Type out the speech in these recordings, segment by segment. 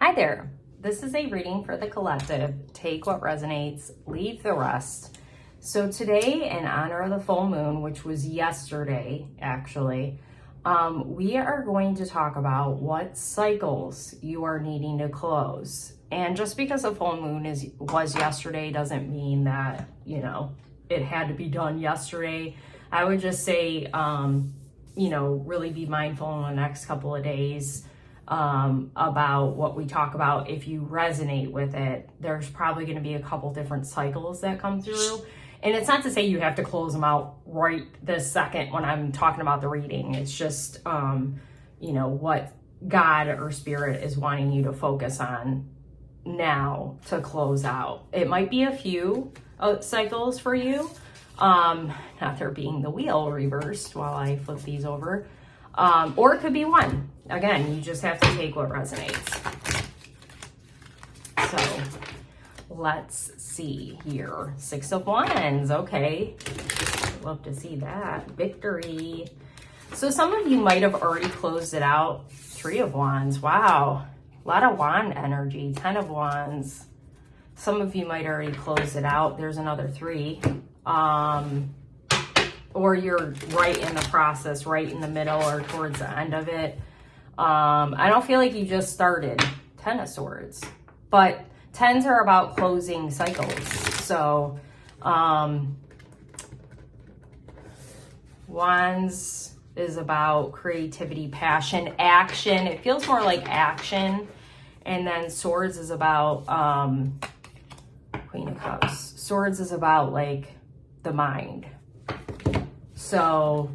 Hi there. This is a reading for the collective. Take what resonates, leave the rest. So today, in honor of the full moon, which was yesterday, actually, we are going to talk about what cycles you are needing to close. And just because the full moon was yesterday doesn't mean that, it had to be done yesterday. I would just say, really be mindful in the next couple of days about what we talk about. If you resonate with it, there's probably going to be a couple different cycles that come through. And it's not to say you have to close them out right this second when I'm talking about the reading. It's just, what God or Spirit is wanting you to focus on now to close out. It might be a few cycles for you. Not there being the wheel reversed while I flip these over. Or it could be one. Again, you just have to take what resonates. So let's see here. 6 of Wands. Okay. Love to see that. Victory. So some of you might have already closed it out. 3 of Wands. Wow. A lot of wand energy. 10 of Wands. Some of you might already close it out. There's another 3. Or you're right in the process, right in the middle or towards the end of it. I don't feel like you just started. 10 of Swords. But 10s are about closing cycles. So, Wands is about creativity, passion, action. It feels more like action. And then Swords is about, Queen of Cups. Swords is about like the mind. So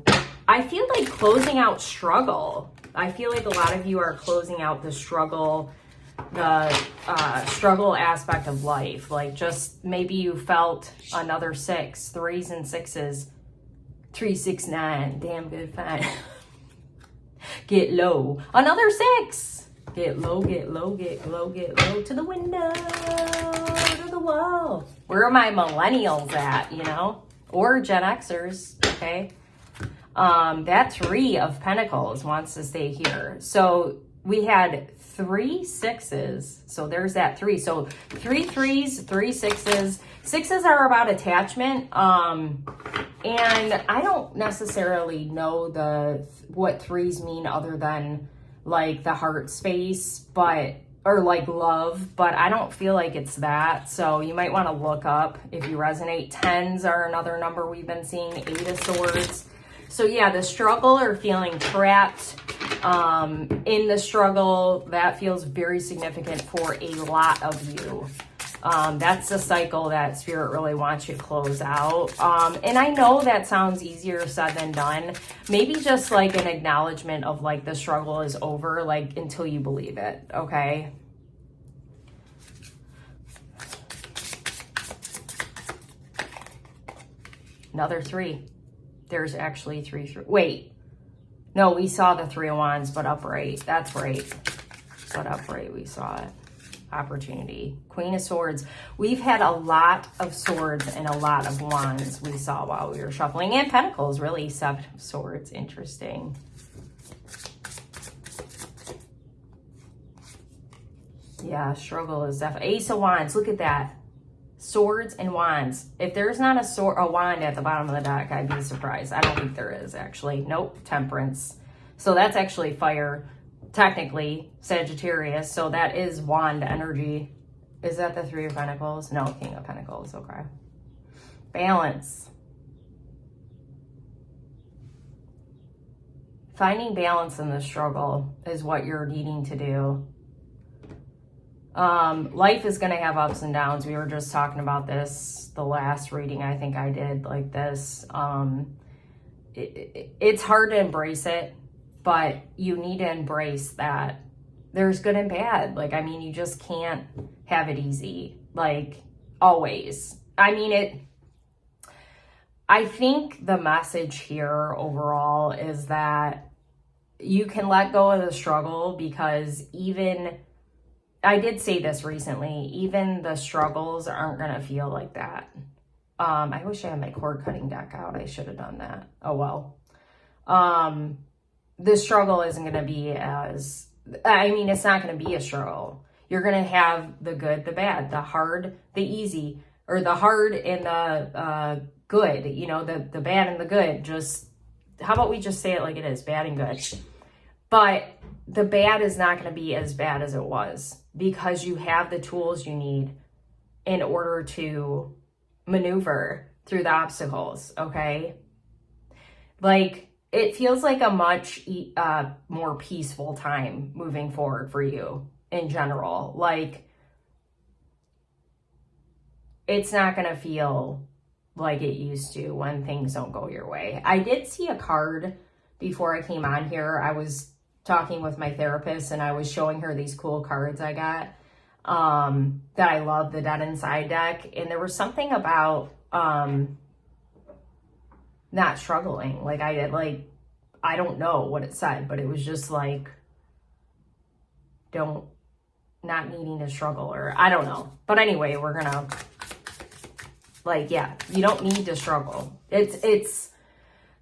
I feel like closing out struggle. I feel like a lot of you are closing out the struggle aspect of life. Like just maybe you felt another 6, 3s and 6s, 3, 6, 9. Damn good fun. Get low. Another 6. Get low, get low, get low, get low to the window, to the wall. Where are my millennials at, Or Gen Xers, okay? That 3 of Pentacles wants to stay here. So we had 3 6s. So there's that 3. So 3 3s, 3 6s. 6s are about attachment. And I don't necessarily know what 3s mean other than like the heart space, or like love, but I don't feel like it's that. So you might want to look up if you resonate. 10s are another number we've been seeing. 8 of Swords. So yeah, the struggle or feeling trapped in the struggle, that feels very significant for a lot of you. That's the cycle that Spirit really wants you to close out. And I know that sounds easier said than done. Maybe just like an acknowledgement of like the struggle is over, like until you believe it, okay? Another 3. There's actually 3. Wait. No, we saw the 3 of Wands, but upright. That's right. But upright, we saw it. Opportunity. Queen of Swords. We've had a lot of Swords and a lot of Wands we saw while we were shuffling. And Pentacles, really. 7 of Swords. Interesting. Yeah, struggle is definitely. Ace of Wands. Look at that. Swords and Wands. If there's not a wand at the bottom of the deck, I'd be surprised. I don't think there is, actually. Nope. Temperance. So that's actually fire. Technically, Sagittarius. So that is wand energy. Is that the 3 of Pentacles? No, King of Pentacles. Okay. Balance. Finding balance in the struggle is what you're needing to do. Life is going to have ups and downs. We were just talking about this the last reading I think I did like this. It's hard to embrace it, but you need to embrace that there's good and bad. Like, I mean, you just can't have it easy, like always. I think the message here overall is that you can let go of the struggle, because I did say this recently, even the struggles aren't going to feel like that. I wish I had my cord cutting deck out. I should have done that. Oh, well. The struggle isn't going to be it's not going to be a struggle. You're going to have the good, the bad, the hard, the easy, or the hard and the good, you know, the bad and the good. Just, how about we just say it like it is, bad and good. But the bad is not going to be as bad as it was because you have the tools you need in order to maneuver through the obstacles, okay? Like, it feels like a much more peaceful time moving forward for you in general. Like, it's not going to feel like it used to when things don't go your way. I did see a card before I came on here. I was talking with my therapist and I was showing her these cool cards I got that I love, the Dead Inside deck. And there was something about not struggling. Like, I don't know what it said, but it was just like, not needing to struggle, or I don't know. But anyway, we're gonna, like, yeah, you don't need to struggle. It's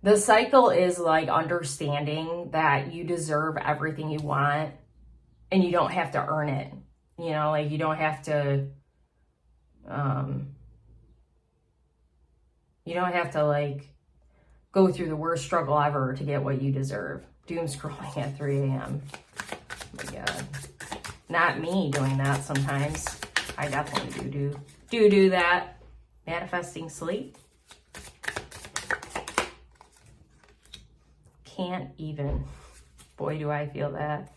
the cycle is like understanding that you deserve everything you want and you don't have to earn it. You know, like, you don't have to, like, go through the worst struggle ever to get what you deserve. Doom scrolling at 3 a.m. Oh my God. Not me doing that sometimes. I definitely do that. Manifesting sleep. Can't even. Boy, do I feel that.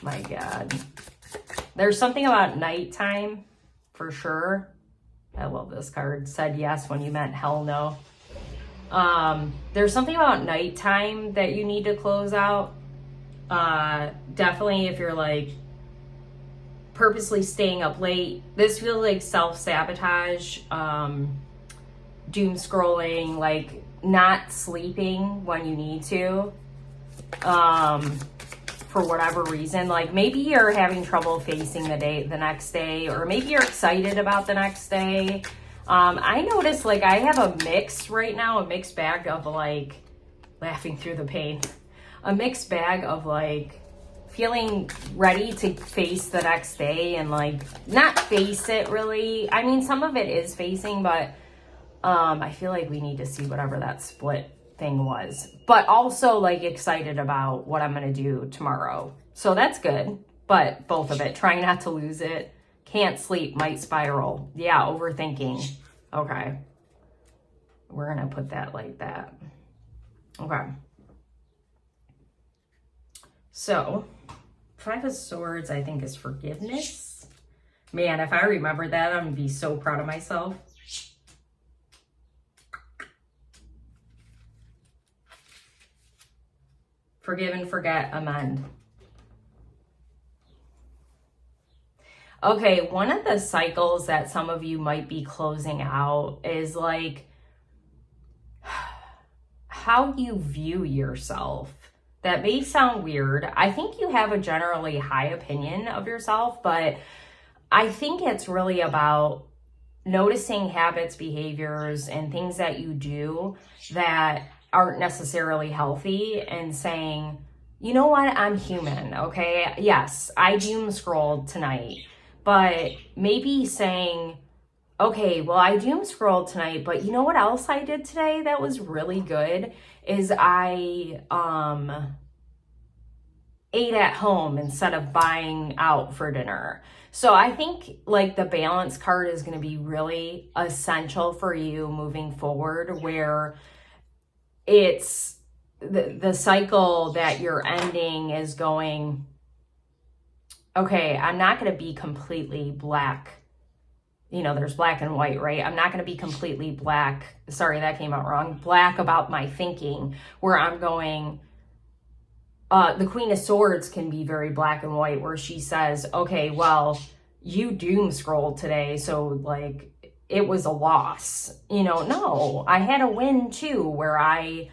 My God. There's something about nighttime, for sure. I love this card. Said yes when you meant hell no. There's something about nighttime that you need to close out. Definitely if you're like purposely staying up late. This feels like self-sabotage, doom scrolling, like not sleeping when you need to, for whatever reason. Like, maybe you're having trouble facing the next day, or maybe you're excited about the next day. I noticed, like, I have a mix right now, a mixed bag of, like, laughing through the pain, a mixed bag of, like, feeling ready to face the next day and, like, not face it really. I mean, some of it is facing, but I feel like we need to see whatever that split thing was, but also, like, excited about what I'm going to do tomorrow. So that's good, but both of it, trying not to lose it. Can't sleep, might spiral. Yeah, overthinking. Okay. We're going to put that like that. Okay. So, 5 of Swords, I think, is forgiveness. Man, if I remember that, I'm going to be so proud of myself. Forgive and forget, amend. Okay, one of the cycles that some of you might be closing out is, like, how you view yourself. That may sound weird. I think you have a generally high opinion of yourself, but I think it's really about noticing habits, behaviors, and things that you do that aren't necessarily healthy and saying, you know what, I'm human, okay? Yes, I doom scrolled tonight, but maybe saying, okay, well, I doom scrolled tonight, but you know what else I did today that was really good is I ate at home instead of buying out for dinner. So I think, like, the balance card is going to be really essential for you moving forward, where it's the cycle that you're ending is going, okay, I'm not going to be completely black. You know, there's black and white, right? I'm not going to be completely black. Sorry, that came out wrong. Black about my thinking, where I'm going, the Queen of Swords can be very black and white, where she says, okay, well, you doom scrolled today, so, like, it was a loss. You know, no, I had a win too, where I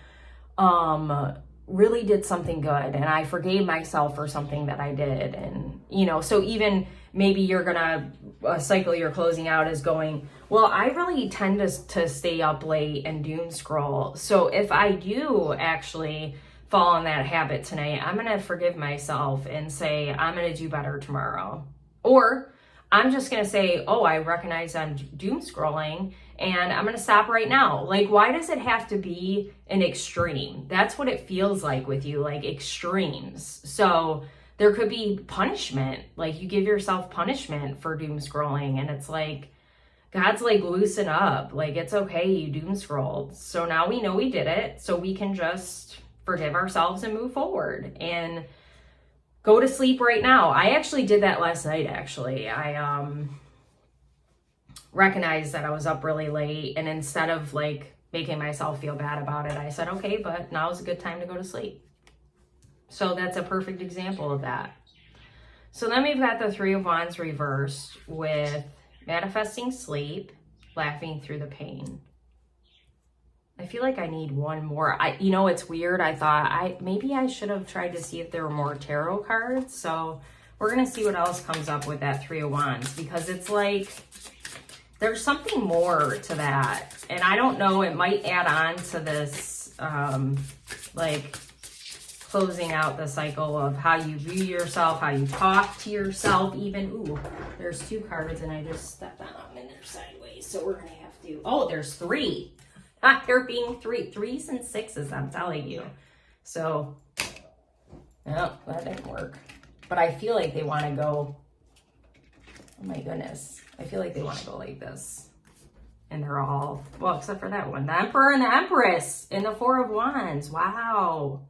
really did something good and I forgave myself for something that I did. And, you know, so even maybe you're gonna, a cycle you're closing out is going, well, I really tend to stay up late and doom scroll. So if I do actually fall in that habit tonight, I'm gonna forgive myself and say, I'm gonna do better tomorrow. Or I'm just going to say, oh, I recognize I'm doom scrolling and I'm going to stop right now. Like, why does it have to be an extreme? That's what it feels like with you, like extremes. So there could be punishment. Like, you give yourself punishment for doom scrolling, and it's like, God's like, loosen up. Like, it's okay, you doom scrolled. So now we know we did it, so we can just forgive ourselves and move forward and go to sleep right now. I actually did that last night, actually. I recognized that I was up really late, and instead of like making myself feel bad about it, I said, okay, but now is a good time to go to sleep. So that's a perfect example of that. So then we've got the Three of Wands reversed with manifesting sleep, laughing through the pain. I feel like I need one more. You know, it's weird. I thought maybe I should have tried to see if there were more tarot cards. So we're going to see what else comes up with that Three of Wands, because it's like there's something more to that. And I don't know, it might add on to this, like closing out the cycle of how you view yourself, how you talk to yourself even. Ooh, there's 2 cards and I just stepped on them and they're sideways. So we're going to have to, oh, there's 3. There being 3s and 6s, I'm telling you. So, no, that didn't work. But I feel like they want to go, oh my goodness. I feel like they want to go like this. And they're all, well, except for that one. The Emperor and the Empress in the Four of Wands. Wow.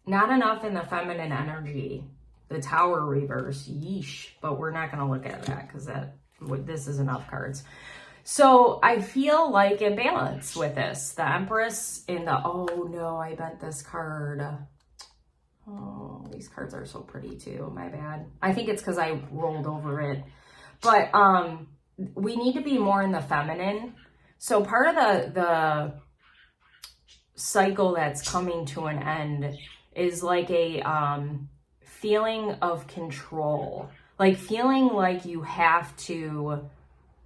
Not enough in the feminine energy. The Tower reverse. Yeesh. But we're not going to look at that because this is enough cards. So I feel like in balance with this. The Empress in the, oh no, I bent this card. Oh, these cards are so pretty too. My bad. I think it's because I rolled over it. But we need to be more in the feminine. So part of the cycle that's coming to an end is like a feeling of control. Like feeling like you have to,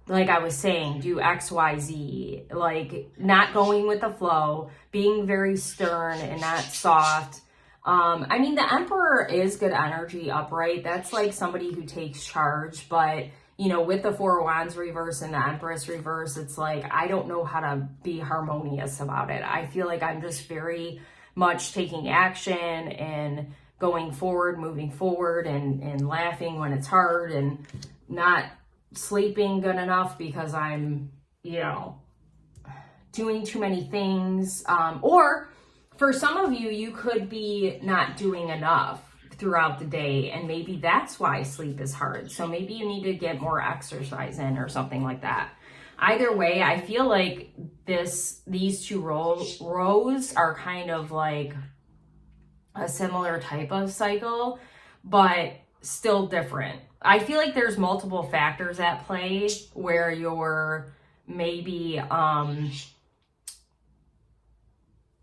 like I was saying, do X, Y, Z, like not going with the flow, being very stern and not soft. I mean, the Emperor is good energy upright. That's like somebody who takes charge. But, you know, with the Four of Wands reverse and the Empress reverse, it's like, I don't know how to be harmonious about it. I feel like I'm just very much taking action and going forward, moving forward, and laughing when it's hard, and not sleeping good enough because I'm, you know, doing too many things. Or for some of you, you could be not doing enough throughout the day, and maybe that's why sleep is hard. So maybe you need to get more exercise in or something like that. Either way, I feel like these 2 rows are kind of like a similar type of cycle, but still different. I feel like there's multiple factors at play where you're maybe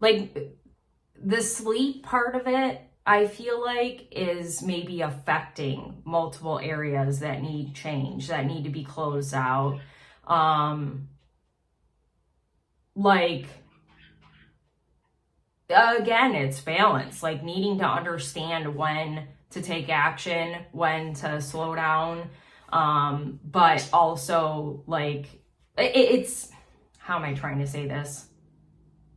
like the sleep part of it, I feel like is maybe affecting multiple areas that need change, that need to be closed out. Like, again, it's balance, like needing to understand when to take action, when to slow down. But also like, it's, how am I trying to say this?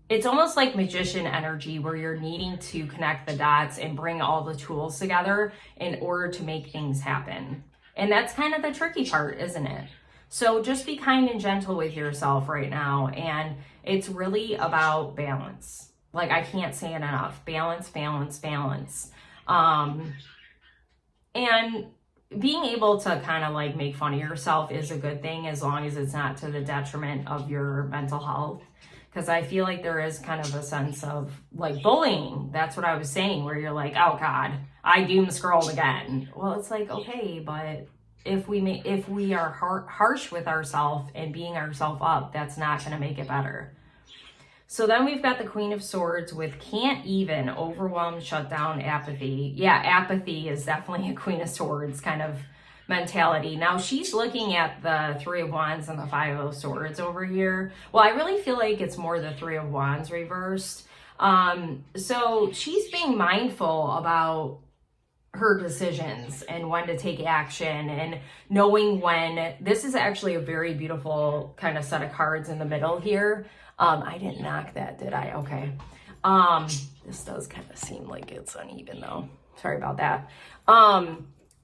It's almost like magician energy where you're needing to connect the dots and bring all the tools together in order to make things happen. And that's kind of the tricky part, isn't it? So just be kind and gentle with yourself right now. And it's really about balance. Like, I can't say it enough. Balance, balance, balance. And being able to kind of like make fun of yourself is a good thing, as long as it's not to the detriment of your mental health. Because I feel like there is kind of a sense of like bullying. That's what I was saying, where you're like, oh God, I doom scrolled again. Well, it's like, okay, but if we are harsh with ourselves and beating ourselves up, that's not going to make it better. So then we've got the Queen of Swords with can't even, overwhelmed, shut down, apathy. Yeah, apathy is definitely a Queen of Swords kind of mentality. Now she's looking at the Three of Wands and the Five of Swords over here. Well, I really feel like it's more the Three of Wands reversed. So she's being mindful about her decisions and when to take action, and knowing when. This is actually a very beautiful kind of set of cards in the middle here. I didn't knock that, did I? Okay. This does kind of seem like it's uneven though. Sorry about that.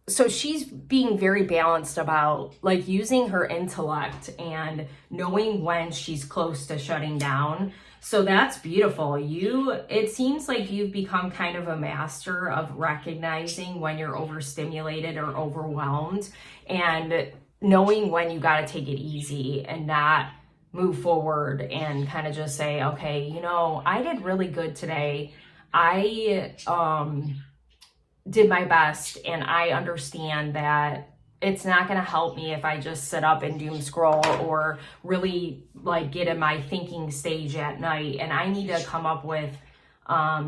So she's being very balanced about like using her intellect and knowing when she's close to shutting down. So that's beautiful. It seems like you've become kind of a master of recognizing when you're overstimulated or overwhelmed, and knowing when you got to take it easy and not move forward and kind of just say, okay, you know, I did really good today. I did my best, and I understand that it's not going to help me if I just sit up and doom scroll or really like get in my thinking stage at night. And I need to come up with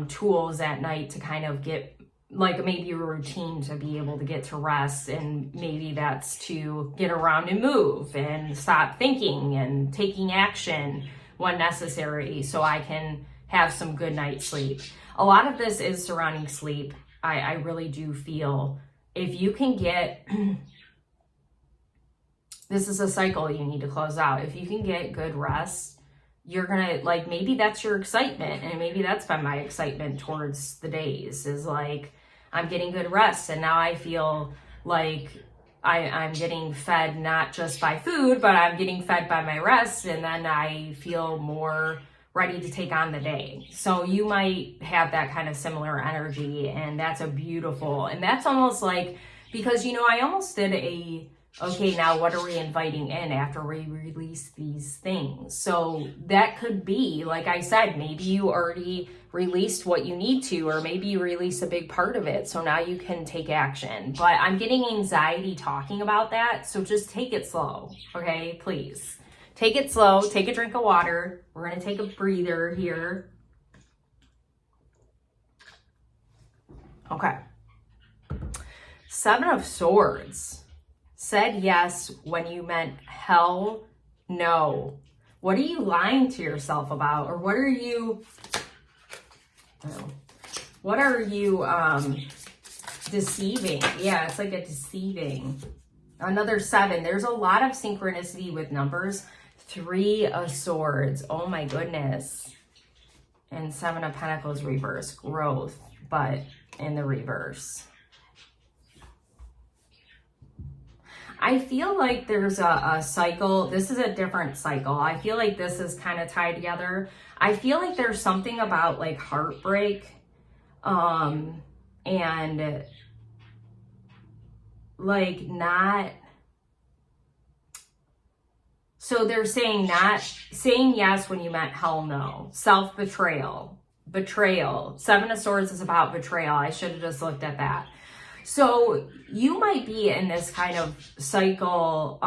tools at night to kind of get like maybe a routine to be able to get to rest. And maybe that's to get around and move and stop thinking and taking action when necessary so I can have some good night's sleep. A lot of this is surrounding sleep. I really do feel if you can get, this is a cycle you need to close out. If you can get good rest, you're gonna like, maybe that's your excitement, and maybe that's been my excitement towards the days is like, I'm getting good rest, and now I feel like I'm getting fed not just by food, but I'm getting fed by my rest, and then I feel more ready to take on the day. So you might have that kind of similar energy, and that's a beautiful, and that's almost like, because, you know, I almost did okay, now what are we inviting in after we release these things? So that could be, like I said, maybe you already released what you need to, or maybe you released a big part of it. So now you can take action. But I'm getting anxiety talking about that. So just take it slow, okay? Please. Take it slow. Take a drink of water. We're going to take a breather here. Okay. 7 of Swords. Said yes when you meant hell no. What are you lying to yourself about? Or what are you deceiving? Yeah, it's like a deceiving. Another 7. There's a lot of synchronicity with numbers. 3 of Swords. Oh my goodness. And 7 of Pentacles reverse. Growth, but in the reverse. I feel like there's a cycle. This is a different cycle. I feel like this is kind of tied together. I feel like there's something about like heartbreak, and like not. So they're saying not saying yes when you meant hell no. Self-betrayal, betrayal. 7 of Swords is about betrayal. I should have just looked at that. So you might be in this kind of cycle.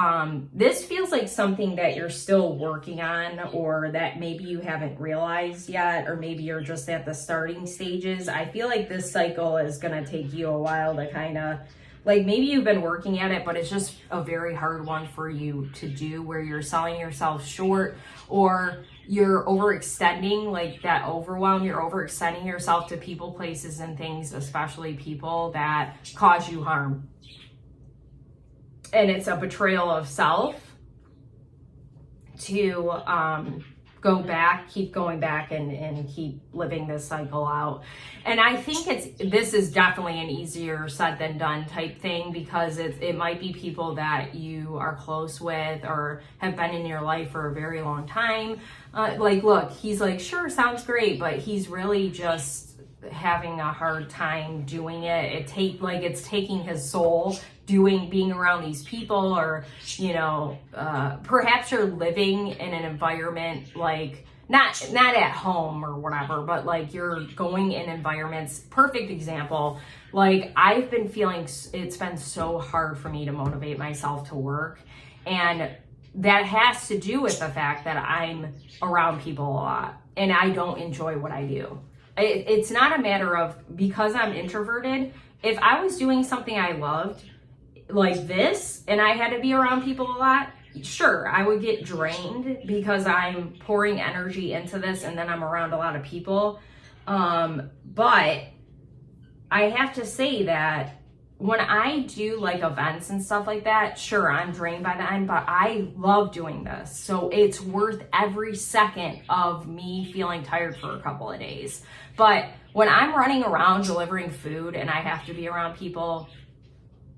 This feels like something that you're still working on, or that maybe you haven't realized yet, or maybe you're just at the starting stages. I feel like this cycle is going to take you a while to kind of, like, maybe you've been working at it, but it's just a very hard one for you to do, where you're selling yourself short, or you're overextending, like that overwhelm, you're overextending yourself to people, places, and things, especially people that cause you harm. And it's a betrayal of self to go back, keep going back, and keep living this cycle out. And I think this is definitely an easier said than done type thing, because it might be people that you are close with or have been in your life for a very long time. Like, look, he's like, sure, sounds great, but he's really just having a hard time doing it. It's taking his soul being around these people, or, you know, perhaps you're living in an environment like not at home or whatever, but like you're going in environments. Perfect example. Like, I've been feeling it's been so hard for me to motivate myself to work, and that has to do with the fact that I'm around people a lot and I don't enjoy what I do. It's not a matter of, because I'm introverted, if I was doing something I loved like this and I had to be around people a lot, sure, I would get drained because I'm pouring energy into this and then I'm around a lot of people. But I have to say that when I do like events and stuff like that, sure, I'm drained by the end, but I love doing this. So it's worth every second of me feeling tired for a couple of days. But when I'm running around delivering food and I have to be around people,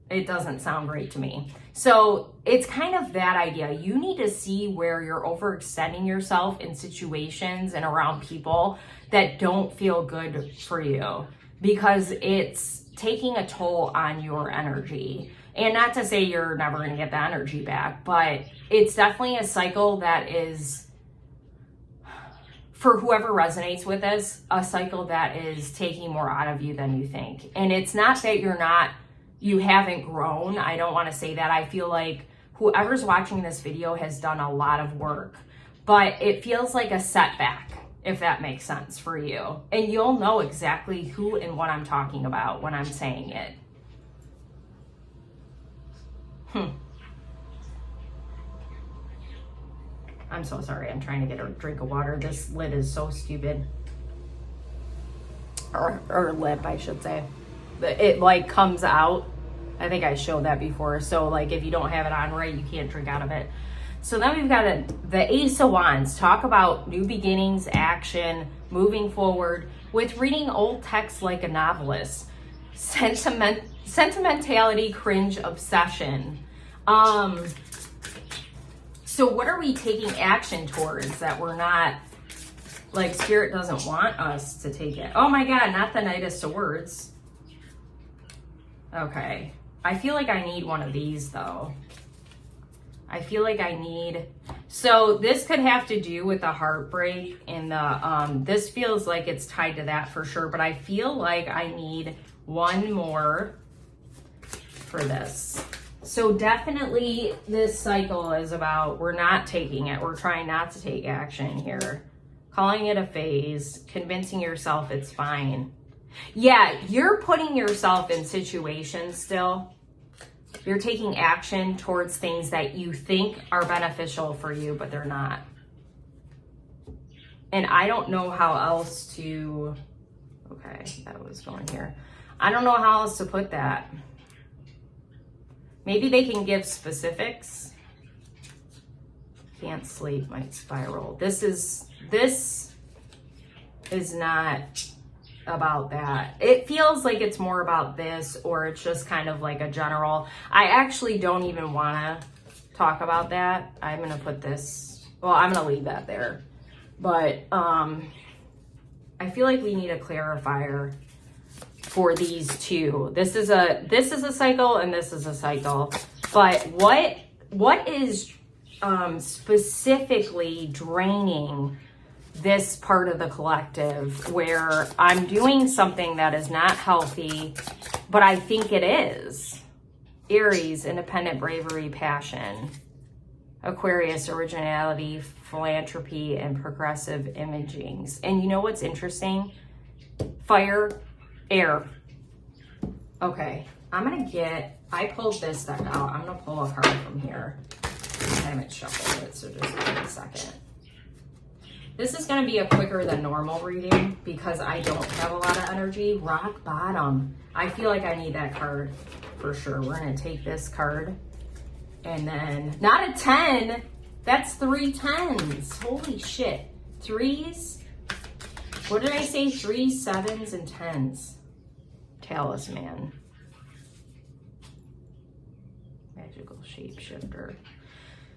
it doesn't sound great to me. So it's kind of that idea. You need to see where you're overextending yourself in situations and around people that don't feel good for you, because it's taking a toll on your energy. And not to say you're never going to get the energy back, but it's definitely a cycle that is, for whoever resonates with this, a cycle that is taking more out of you than you think. And it's not that you haven't grown. I don't want to say that. I feel like whoever's watching this video has done a lot of work, but it feels like a setback, if that makes sense for you. And you'll know exactly who and what I'm talking about when I'm saying it. I'm so sorry. I'm trying to get a drink of water. This lid is so stupid. Or lip, I should say. It like comes out. I think I showed that before. So like if you don't have it on right, you can't drink out of it. So then we've got the Ace of Wands. Talk about new beginnings, action, moving forward with reading old text like a novelist. Sentimentality, cringe, obsession. So what are we taking action towards that we're not, like Spirit doesn't want us to take it? Oh my God, not the Knight of Swords. Okay. I feel like I need one of these though. I feel like I need, so this could have to do with the heartbreak and the, this feels like it's tied to that for sure, but I feel like I need one more for this. So definitely this cycle is about, we're not taking it. We're trying not to take action here. Calling it a phase, convincing yourself it's fine. Yeah, you're putting yourself in situations still. You're taking action towards things that you think are beneficial for you, but they're not. And I don't know how else to, okay, that was going here. I don't know how else to put that. Maybe they can give specifics. Can't sleep, might spiral. This is not about that. It feels like it's more about this, or it's just kind of like a general. I actually don't even want to talk about that. I'm going to put this, well, I'm going to leave that there. But I feel like we need a clarifier for these two. This is a cycle and this is a cycle. But what is specifically draining this part of the collective, where I'm doing something that is not healthy, but I think it is? Aries, independent, bravery, passion. Aquarius, originality, philanthropy, and progressive imagings. And you know what's interesting? Fire, air. Okay, I pulled this deck out. I'm gonna pull a card from here. I haven't shuffled it, so just give me a second. This is going to be a quicker than normal reading because I don't have a lot of energy. Rock bottom. I feel like I need that card for sure. We're going to take this card and then, not a 10. That's 3 10s. Holy shit. 3s. What did I say? 3s, 7s, and 10s. Talisman. Magical shapeshifter.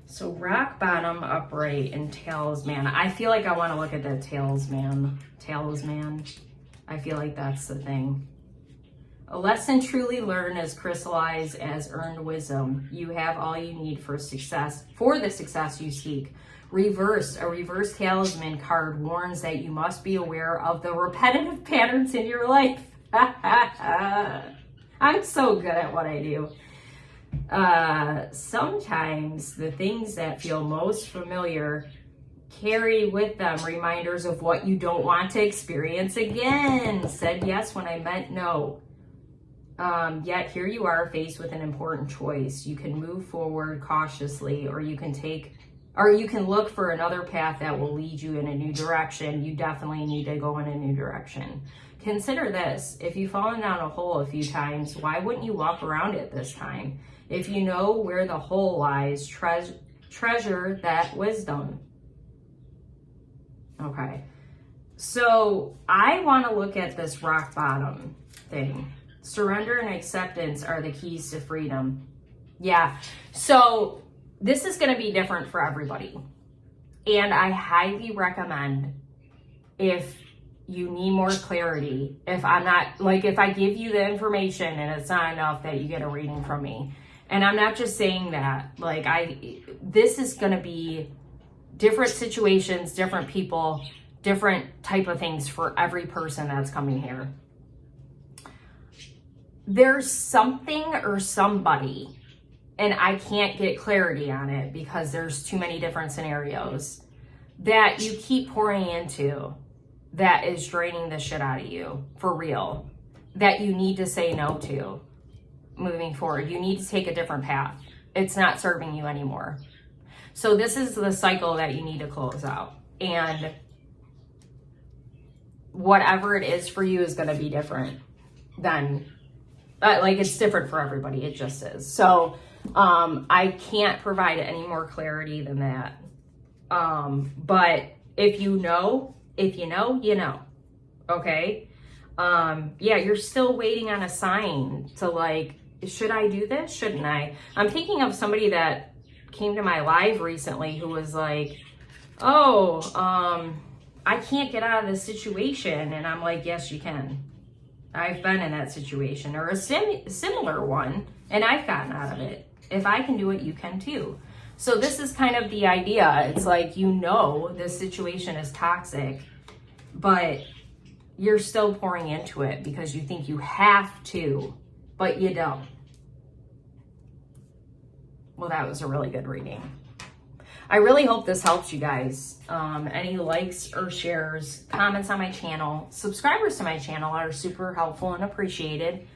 So rock bottom, upright, and talisman. I feel like I want to look at the talisman. I feel like that's the thing. A lesson truly learned is crystallized as earned wisdom. You have all you need for success, for the success you seek. Reverse, a reverse talisman card warns that you must be aware of the repetitive patterns in your life. I'm so good at what I do. Sometimes the things that feel most familiar carry with them reminders of what you don't want to experience again. Said yes when I meant no. Yet here you are faced with an important choice. You can move forward cautiously, or you can look for another path that will lead you in a new direction. You definitely need to go in a new direction. consider this. If you've fallen down a hole a few times, why wouldn't you walk around it this time? If you know where the hole lies, treasure that wisdom. Okay. So I want to look at this rock bottom thing. Surrender and acceptance are the keys to freedom. Yeah. So this is going to be different for everybody. And I highly recommend, if you need more clarity, if I give you the information and it's not enough, that you get a reading from me. And I'm not just saying that, this is going to be different situations, different people, different type of things for every person that's coming here. There's something or somebody, and I can't get clarity on it because there's too many different scenarios, that you keep pouring into that is draining the shit out of you for real, that you need to say no to moving forward. You need to take a different path. It's not serving you anymore. So this is the cycle that you need to close out. And whatever it is for you is going to be different than, it's different for everybody. It just is. So I can't provide any more clarity than that. But if you know, you know. Okay? Yeah, you're still waiting on a sign to should I do this? Shouldn't I? I'm thinking of somebody that came to my live recently who was like, I can't get out of this situation. And I'm like, yes, you can. I've been in that situation, or a similar one, and I've gotten out of it. If I can do it, you can too. So this is kind of the idea. It's this situation is toxic, but you're still pouring into it because you think you have to, but you don't. Well, that was a really good reading. I really hope this helps you guys. Any likes or shares, comments on my channel, subscribers to my channel are super helpful and appreciated.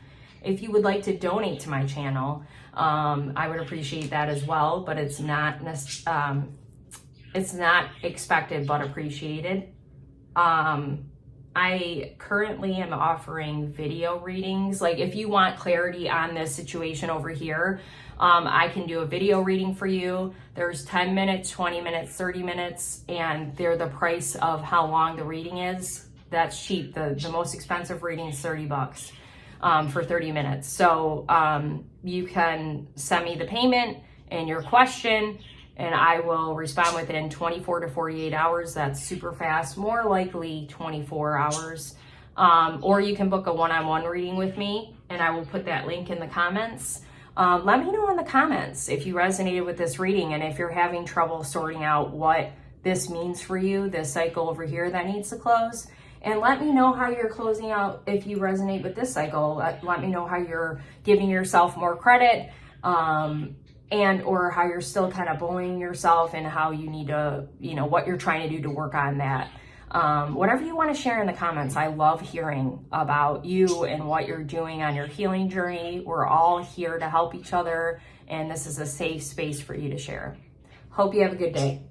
If you would like to donate to my channel, I would appreciate that as well, but it's not expected but appreciated. I currently am offering video readings. If you want clarity on this situation over here, I can do a video reading for you. There's 10 minutes, 20 minutes, 30 minutes, and they're the price of how long the reading is. That's cheap. The most expensive reading is $30 for 30 minutes. So you can send me the payment and your question, and I will respond within 24 to 48 hours. That's super fast, more likely 24 hours. Or you can book a one-on-one reading with me, and I will put that link in the comments. Let me know in the comments if you resonated with this reading, and if you're having trouble sorting out what this means for you, this cycle over here that needs to close. And let me know how you're closing out if you resonate with this cycle. Let me know how you're giving yourself more credit, and or how you're still kind of bullying yourself, and how you need to, what you're trying to do to work on that. Whatever you want to share in the comments. I love hearing about you and what you're doing on your healing journey. We're all here to help each other, and this is a safe space for you to share. Hope you have a good day.